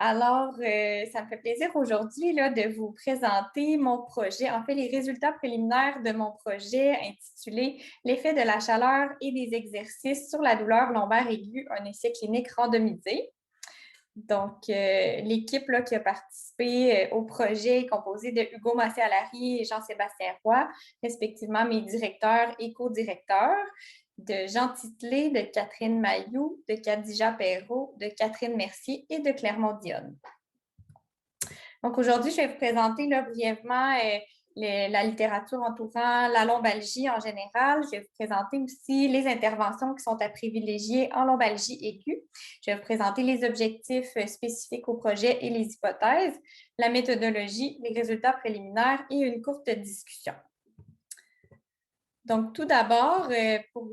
Alors, ça me fait plaisir aujourd'hui là, de vous présenter mon projet, en fait, les résultats préliminaires de mon projet intitulé L'effet de la chaleur et des exercices sur la douleur lombaire aiguë, un essai clinique randomisé. Donc, l'équipe là, qui a participé au projet est composée de Hugo Massé-Alary et Jean-Sébastien Roy, respectivement mes directeurs et co-directeurs, de Jean Titelet, de Catherine Mailloux, de Khadija Perrault, de Catherine Mercier et de Clermont-Dionne. Donc, aujourd'hui, je vais vous présenter là, brièvement la littérature entourant la lombalgie en général. Je vais vous présenter aussi les interventions qui sont à privilégier en lombalgie aiguë. Je vais vous présenter les objectifs spécifiques au projet et les hypothèses, la méthodologie, les résultats préliminaires et une courte discussion. Donc, tout d'abord,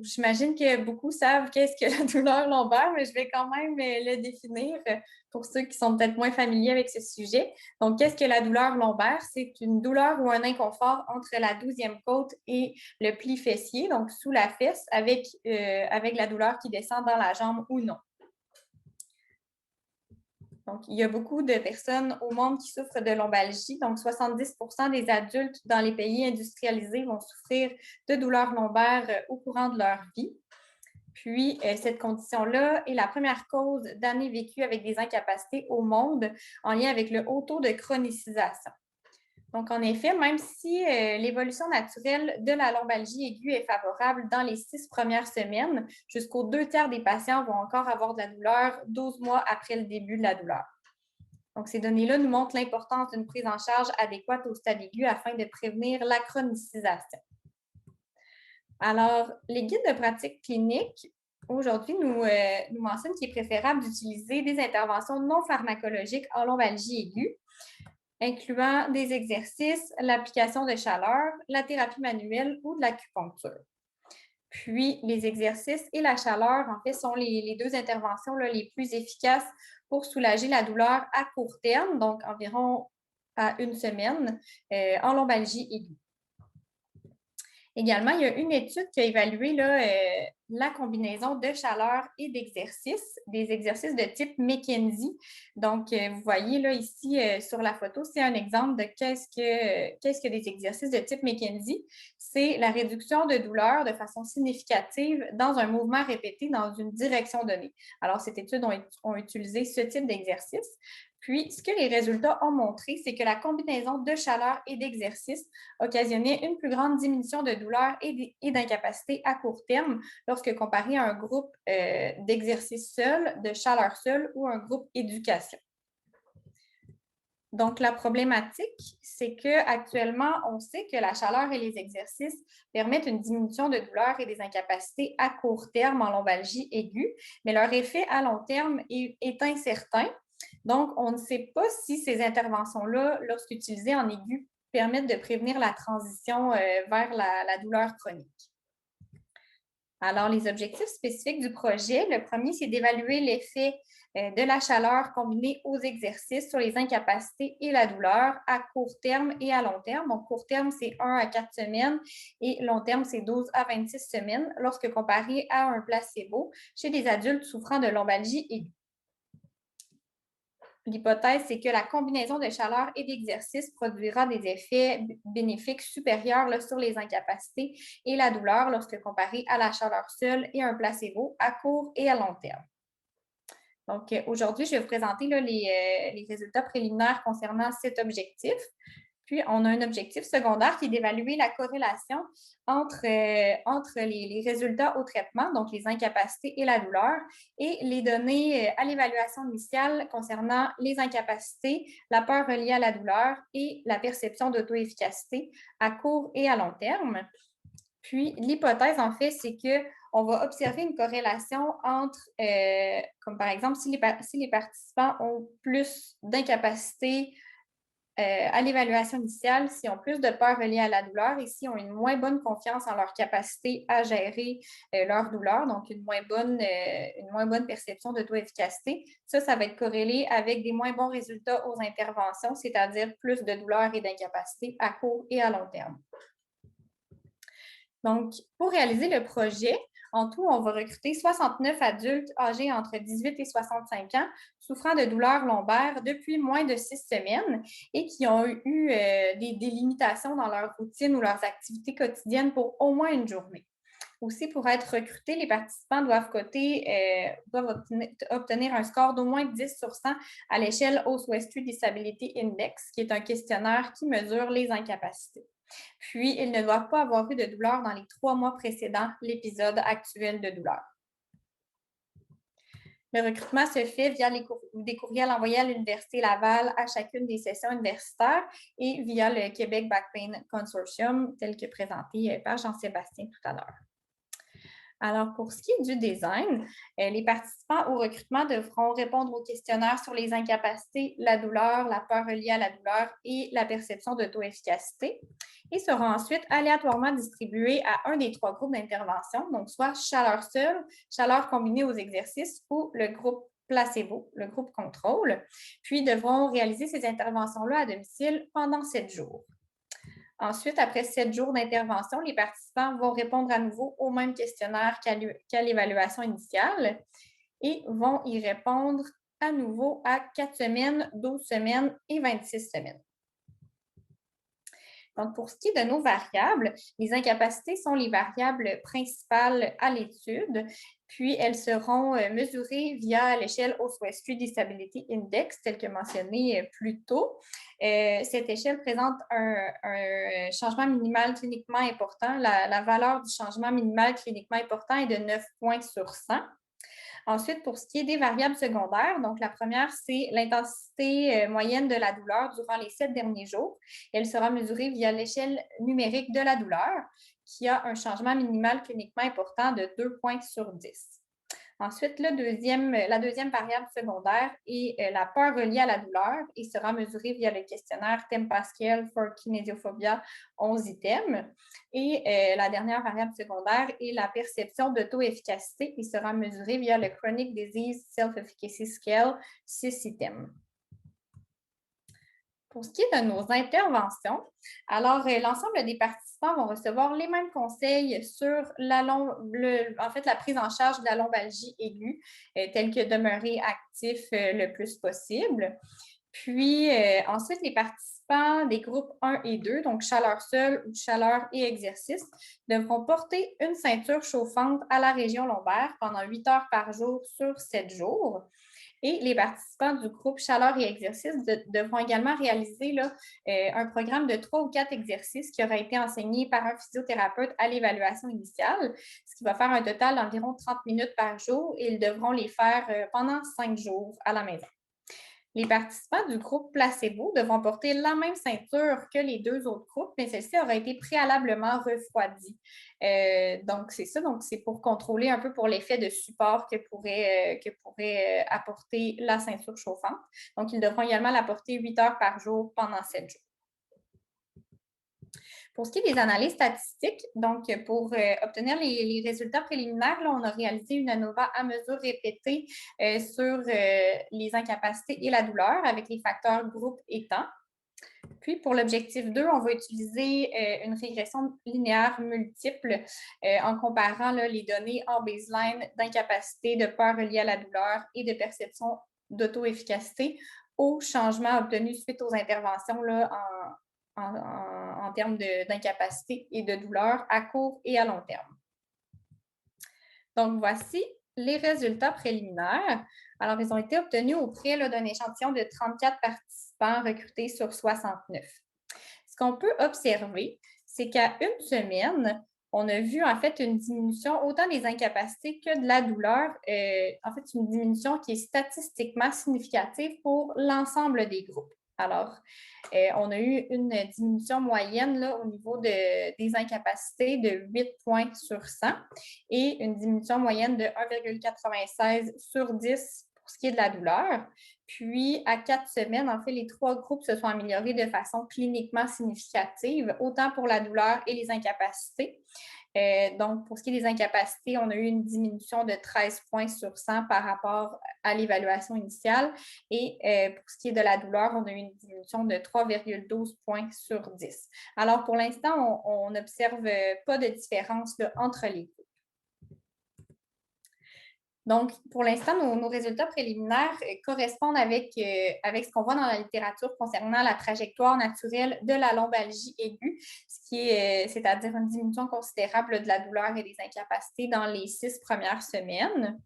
j'imagine que beaucoup savent qu'est-ce que la douleur lombaire, mais je vais quand même le définir pour ceux qui sont peut-être moins familiers avec ce sujet. Donc, qu'est-ce que la douleur lombaire? C'est une douleur ou un inconfort entre la 12e côte et le pli fessier, donc sous la fesse, avec la douleur qui descend dans la jambe ou non. Donc, il y a beaucoup de personnes au monde qui souffrent de lombalgie. Donc, 70% des adultes dans les pays industrialisés vont souffrir de douleurs lombaires au courant de leur vie. Puis, cette condition-là est la première cause d'années vécues avec des incapacités au monde en lien avec le haut taux de chronicisation. Donc, en effet, même si l'évolution naturelle de la lombalgie aiguë est favorable dans les 6 premières semaines, jusqu'aux 2 tiers des patients vont encore avoir de la douleur 12 mois après le début de la douleur. Donc, ces données-là nous montrent l'importance d'une prise en charge adéquate au stade aigu afin de prévenir la chronicisation. Alors, les guides de pratique clinique, aujourd'hui, nous mentionnent qu'il est préférable d'utiliser des interventions non pharmacologiques en lombalgie aiguë, incluant des exercices, l'application de chaleur, la thérapie manuelle ou de l'acupuncture. Puis, les exercices et la chaleur, en fait, sont les deux interventions là, les plus efficaces pour soulager la douleur à court terme, donc environ à 1 semaine, en lombalgie aiguë. Également, il y a une étude qui a évalué là, la combinaison de chaleur et d'exercices, des exercices de type McKenzie. Donc, vous voyez là ici sur la photo, c'est un exemple de qu'est-ce que des exercices de type McKenzie. C'est la réduction de douleur de façon significative dans un mouvement répété dans une direction donnée. Alors, cette étude ont utilisé ce type d'exercice. Puis, ce que les résultats ont montré, c'est que la combinaison de chaleur et d'exercice occasionnait une plus grande diminution de douleur et d'incapacité à court terme lorsque comparé à un groupe d'exercice seul, de chaleur seule ou un groupe éducation. Donc, la problématique, c'est qu'actuellement, on sait que la chaleur et les exercices permettent une diminution de douleur et des incapacités à court terme en lombalgie aiguë, mais leur effet à long terme est incertain. Donc, on ne sait pas si ces interventions-là, lorsqu'utilisées en aigu, permettent de prévenir la transition vers la douleur chronique. Alors, les objectifs spécifiques du projet, le premier, c'est d'évaluer l'effet de la chaleur combinée aux exercices sur les incapacités et la douleur à court terme et à long terme. Donc, court terme, c'est 1 à 4 semaines et long terme, c'est 12 à 26 semaines lorsque comparé à un placebo chez des adultes souffrant de lombalgie aiguë. L'hypothèse, c'est que la combinaison de chaleur et d'exercice produira des effets bénéfiques supérieurs là, sur les incapacités et la douleur lorsque comparé à la chaleur seule et un placebo à court et à long terme. Donc, aujourd'hui, je vais vous présenter là, les résultats préliminaires concernant cet objectif. Puis, on a un objectif secondaire qui est d'évaluer la corrélation entre les résultats au traitement, donc les incapacités et la douleur, et les données à l'évaluation initiale concernant les incapacités, la peur reliée à la douleur et la perception d'auto-efficacité à court et à long terme. Puis, l'hypothèse, en fait, c'est qu'on va observer une corrélation entre, comme par exemple, si les participants ont plus d'incapacités à l'évaluation initiale s'ils ont plus de peur reliée à la douleur et s'ils ont une moins bonne confiance en leur capacité à gérer leur douleur, donc une moins bonne perception d'auto-efficacité. Ça va être corrélé avec des moins bons résultats aux interventions, c'est-à-dire plus de douleur et d'incapacité à court et à long terme. Donc, pour réaliser le projet, en tout, on va recruter 69 adultes âgés entre 18 et 65 ans souffrant de douleurs lombaires depuis moins de 6 semaines et qui ont eu des limitations dans leur routine ou leurs activités quotidiennes pour au moins une journée. Aussi, pour être recrutés, les participants doivent obtenir un score d'au moins 10 sur 100 à l'échelle Oswestry Disability Index, qui est un questionnaire qui mesure les incapacités. Puis, ils ne doivent pas avoir eu de douleur dans les 3 mois précédant l'épisode actuel de douleur. Le recrutement se fait via des courriels envoyés à l'Université Laval à chacune des sessions universitaires et via le Québec Back Pain Consortium, tel que présenté par Jean-Sébastien tout à l'heure. Alors, pour ce qui est du design, les participants au recrutement devront répondre au questionnaire sur les incapacités, la douleur, la peur reliée à la douleur et la perception d'auto-efficacité et seront ensuite aléatoirement distribués à un des 3 groupes d'intervention, donc soit chaleur seule, chaleur combinée aux exercices ou le groupe placebo, le groupe contrôle, puis devront réaliser ces interventions-là à domicile pendant 7 jours. Ensuite, après 7 jours d'intervention, les participants vont répondre à nouveau au même questionnaire qu'à l'évaluation initiale et vont y répondre à nouveau à 4 semaines, 12 semaines et 26 semaines. Donc, pour ce qui est de nos variables, les incapacités sont les variables principales à l'étude, puis elles seront mesurées via l'échelle Oswestry Disability Index, telle que mentionnée plus tôt. Cette échelle présente un changement minimal cliniquement important. La valeur du changement minimal cliniquement important est de 9 points sur 100. Ensuite, pour ce qui est des variables secondaires, donc la première, c'est l'intensité moyenne de la douleur durant les 7 derniers jours. Elle sera mesurée via l'échelle numérique de la douleur, qui a un changement minimal cliniquement important de 2 points sur 10. Ensuite, la deuxième variable secondaire est la peur reliée à la douleur et sera mesurée via le questionnaire TEMPA-Scale for Kinesiophobia 11 items. Et la dernière variable secondaire est la perception d'auto-efficacité et sera mesurée via le Chronic Disease Self-Efficacy Scale 6 items. Pour ce qui est de nos interventions, alors l'ensemble des participants vont recevoir les mêmes conseils sur la prise en charge de la lombalgie aiguë, telle que demeurer actif le plus possible. Puis ensuite, les participants des groupes 1 et 2, donc chaleur seule ou chaleur et exercice, devront porter une ceinture chauffante à la région lombaire pendant 8 heures par jour sur 7 jours. Et les participants du groupe chaleur et exercice devront également réaliser un programme de 3 ou 4 exercices qui aura été enseigné par un physiothérapeute à l'évaluation initiale, ce qui va faire un total d'environ 30 minutes par jour et ils devront les faire pendant 5 jours à la maison. Les participants du groupe placebo devront porter la même ceinture que les 2 autres groupes, mais celle-ci aura été préalablement refroidie. Donc, c'est ça. Donc, c'est pour contrôler un peu pour l'effet de support que pourrait apporter la ceinture chauffante. Donc, ils devront également la porter 8 heures par jour pendant 7 jours. Pour ce qui est des analyses statistiques, donc pour obtenir les résultats préliminaires, là, on a réalisé une ANOVA à mesure répétée sur les incapacités et la douleur avec les facteurs groupe et temps. Puis, pour l'objectif 2, on va utiliser une régression linéaire multiple en comparant les données en baseline d'incapacité, de peur reliée à la douleur et de perception d'auto-efficacité aux changements obtenus suite aux interventions en termes d'incapacité et de douleur à court et à long terme. Donc, voici les résultats préliminaires. Alors, ils ont été obtenus auprès d'un échantillon de 34 participants recrutés sur 69. Ce qu'on peut observer, c'est qu'à une semaine, on a vu en fait une diminution autant des incapacités que de la douleur. En fait, une diminution qui est statistiquement significative pour l'ensemble des groupes. Alors, on a eu une diminution moyenne là, au niveau des incapacités de 8 points sur 100 et une diminution moyenne de 1,96 sur 10 pour ce qui est de la douleur. Puis, à 4 semaines, en fait, les 3 groupes se sont améliorés de façon cliniquement significative, autant pour la douleur et les incapacités. Donc, pour ce qui est des incapacités, on a eu une diminution de 13 points sur 100 par rapport à l'évaluation initiale. Et pour ce qui est de la douleur, on a eu une diminution de 3,12 points sur 10. Alors, pour l'instant, on n'observe pas de différence là, entre les groupes. Donc, pour l'instant, nos résultats préliminaires correspondent avec ce qu'on voit dans la littérature concernant la trajectoire naturelle de la lombalgie aiguë, c'est-à-dire une diminution considérable de la douleur et des incapacités dans les 6 premières semaines.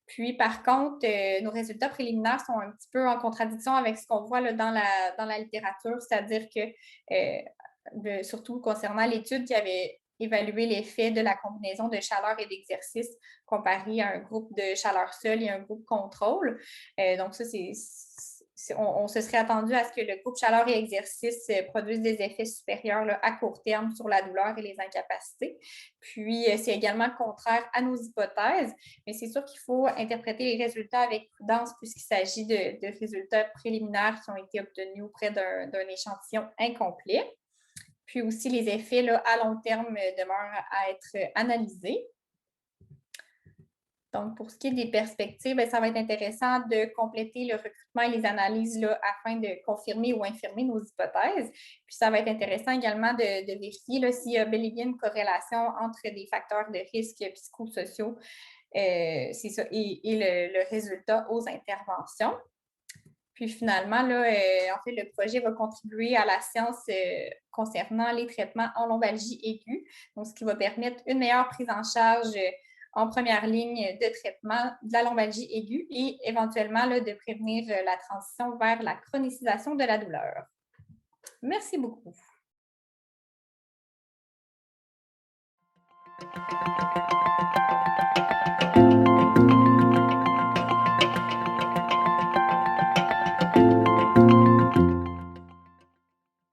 Puis, par contre, nos résultats préliminaires sont un petit peu en contradiction avec ce qu'on voit là, dans la littérature, c'est-à-dire que, surtout concernant l'étude qui avait évalué l'effet de la combinaison de chaleur et d'exercice comparé à un groupe de chaleur seule et un groupe contrôle. Donc, ça, on se serait attendu à ce que le groupe chaleur et exercice produise des effets supérieurs là, à court terme sur la douleur et les incapacités. Puis, c'est également contraire à nos hypothèses, mais c'est sûr qu'il faut interpréter les résultats avec prudence puisqu'il s'agit de résultats préliminaires qui ont été obtenus auprès d'un échantillon incomplet. Puis aussi, les effets là, à long terme demeurent à être analysés. Donc, pour ce qui est des perspectives, ça va être intéressant de compléter le recrutement et les analyses là, afin de confirmer ou infirmer nos hypothèses. Puis, ça va être intéressant également de vérifier s'il y a bel et bien une corrélation entre des facteurs de risque psychosociaux c'est ça, et le résultat aux interventions. Puis finalement, là, en fait, le projet va contribuer à la science concernant les traitements en lombalgie aiguë, donc ce qui va permettre une meilleure prise en charge en première ligne de traitement de la lombalgie aiguë et éventuellement là, de prévenir la transition vers la chronicisation de la douleur. Merci beaucoup.